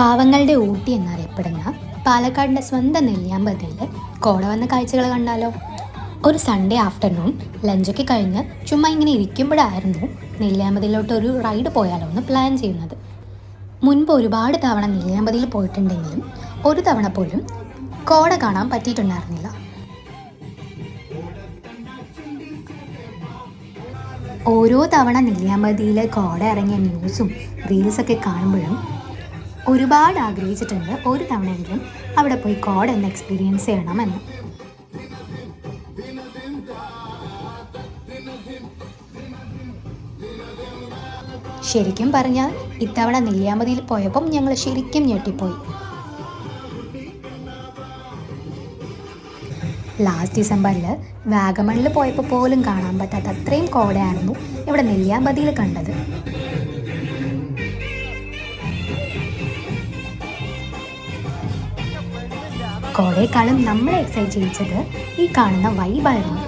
പാവങ്ങളുടെ ഊട്ടി എന്നറിയപ്പെടുന്ന പാലക്കാടിൻ്റെ സ്വന്തം നെല്ലിയാമ്പതിയിൽ കോട വന്ന കാഴ്ചകൾ കണ്ടാലോ. ഒരു സൺഡേ ആഫ്റ്റർനൂൺ ലഞ്ചൊക്കെ കഴിഞ്ഞ് ചുമ്മാ ഇങ്ങനെ ഇരിക്കുമ്പോഴായിരുന്നു നെല്ലിയാമ്പതിയിലോട്ട് ഒരു റൈഡ് പോയാലോ എന്ന് പ്ലാൻ ചെയ്യുന്നത്. മുൻപ് ഒരുപാട് തവണ നെല്ലിയാമ്പതിയിൽ പോയിട്ടുണ്ടെങ്കിലും ഒരു തവണ പോലും കോട കാണാൻ പറ്റിയിട്ടുണ്ടായിരുന്നില്ല. ഓരോ തവണ നെല്ലിയാമ്പതിയിൽ കോട ഇറങ്ങിയ ന്യൂസും റീൽസൊക്കെ കാണുമ്പോഴും ഒരുപാട് ആഗ്രഹിച്ചിട്ടുണ്ട് ഒരു തവണയെങ്കിലും അവിടെ പോയി കോട ഒന്ന് എക്സ്പീരിയൻസ് ചെയ്യണമെന്ന്. ശരിക്കും പറഞ്ഞാൽ ഇത്തവണ നെല്ലിയാമ്പതിയിൽ പോയപ്പം ഞങ്ങൾ ശരിക്കും ഞെട്ടിപ്പോയി. ലാസ്റ്റ് ഡിസംബറിൽ വാഗമണിൽ പോയപ്പോൾ പോലും കാണാൻ പറ്റാത്ത അത്രയും കോടയായിരുന്നു ഇവിടെ നെല്ലിയാമ്പതിയിൽ കണ്ടത്. കോടയെക്കാളും നമ്മളെ എക്സൈറ്റ് ചെയ്യിച്ചത് ഈ കാണുന്ന വൈബായിരുന്നു.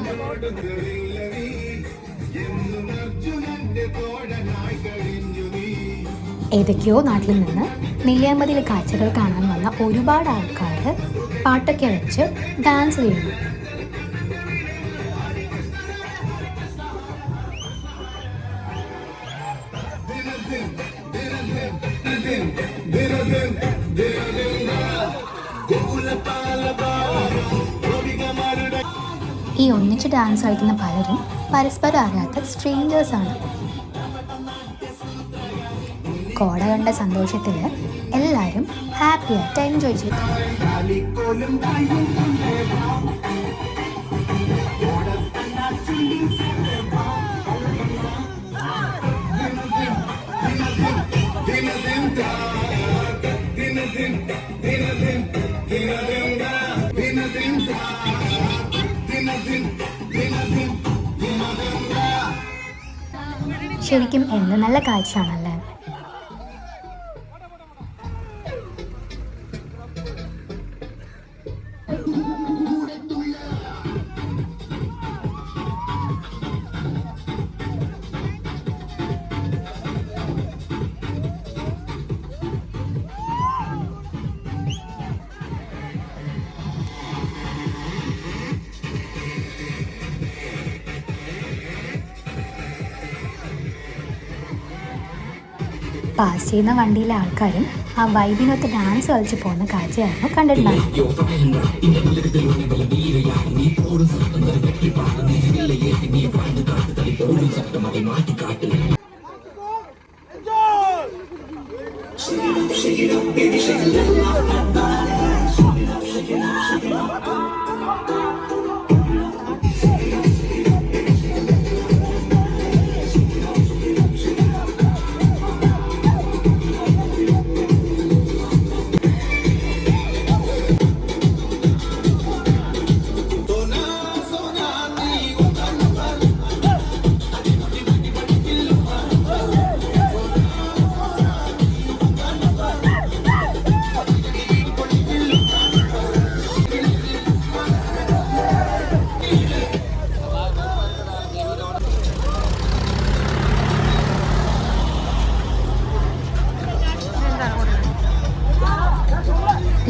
ഏതൊക്കെയോ നാട്ടിൽ നിന്ന് നെല്ലിയാമ്പതിയിൽ കാഴ്ചകൾ കാണാൻ വന്ന ഒരുപാട് ആൾക്കാർ പാട്ടൊക്കെ വെച്ച് ഡാൻസ് ചെയ്യുന്നു. ഈ ഒന്നിച്ച് ഡാൻസ് കളിക്കുന്ന പലരും പരസ്പരം അറിയാത്ത സ്ട്രേഞ്ചേഴ്സാണ്. കോട കണ്ട സന്തോഷത്തിൽ എല്ലാവരും ഹാപ്പിയായിട്ട് എൻജോയ് ചെയ്തു. ശരിക്കും എന്ത് നല്ല കാഴ്ചയാണല്ലേ. പാസ് ചെയ്യുന്ന വണ്ടിയിലെ ആൾക്കാരും ആ വൈബിനൊത്ത് ഡാൻസ് കളിച്ച് പോകുന്ന കാഴ്ചയായിരുന്നു കണ്ടിട്ടുണ്ടായിരുന്നത്.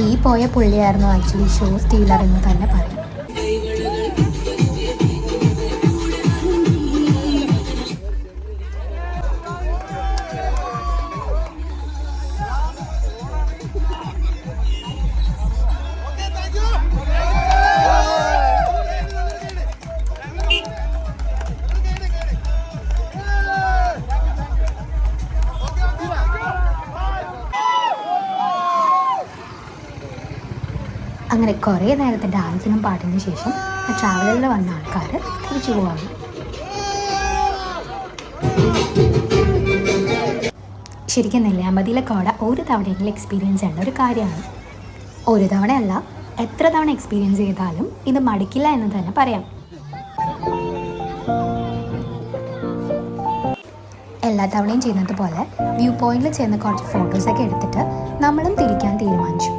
ഈ പോയ പുള്ളിയായിരുന്നു ആക്ച്വലി ഷോ സ്റ്റീലർ എന്ന് തന്നെ പറയും. അങ്ങനെ കുറേ നേരത്തെ ഡാൻസിനും പാട്ടിനും ശേഷം ആ ട്രാവലറിൽ വന്ന ആൾക്കാർ തിരിച്ചു പോവാണ്. ശരിക്കും നെല്ലിയാമ്പതിയിലെ കോട ഒരു തവണയെങ്കിലും എക്സ്പീരിയൻസ് ചെയ്യേണ്ട ഒരു കാര്യമാണ്. ഒരു തവണയല്ല, എത്ര തവണ എക്സ്പീരിയൻസ് ചെയ്താലും ഇത് മടുക്കില്ല എന്ന് തന്നെ പറയാം. എല്ലാ തവണയും ചെയ്യുന്നത് പോലെ വ്യൂ പോയിന്റിൽ ചെന്ന് കുറച്ച് ഫോട്ടോസൊക്കെ എടുത്തിട്ട് നമ്മളും തിരിക്കാൻ തീരുമാനിച്ചു.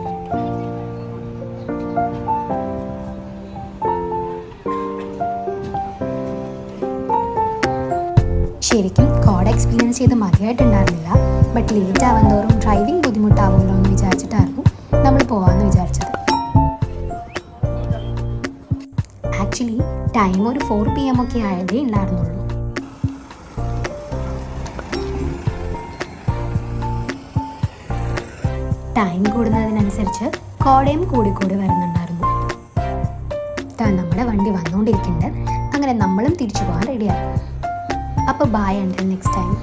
ശരിക്കും കോട എക്സ്പീരിയൻസ് ചെയ്ത് മതിയായിട്ടുണ്ടായിരുന്നില്ല. ബട്ട് ലേറ്റ് ആവുന്നതോറും ഡ്രൈവിംഗ് ബുദ്ധിമുട്ടാവുമല്ലോ എന്ന് ആക്ച്വലി ടൈം ഒരു 4 PM ഒക്കെ ആയതേ ഉണ്ടായിരുന്നുള്ളൂ. ടൈം കൂടുന്നതിനനുസരിച്ച് കോടയും കൂടിക്കൂടി വരുന്നുണ്ടായിരുന്നു. നമ്മുടെ വണ്ടി വന്നുകൊണ്ടിരിക്കുന്നുണ്ട്. അങ്ങനെ നമ്മളും തിരിച്ചു പോകാൻ റെഡിയാണ്. അപ്പോൾ ബൈ അണ്ടിൽ നെക്സ്റ്റ് ടൈം.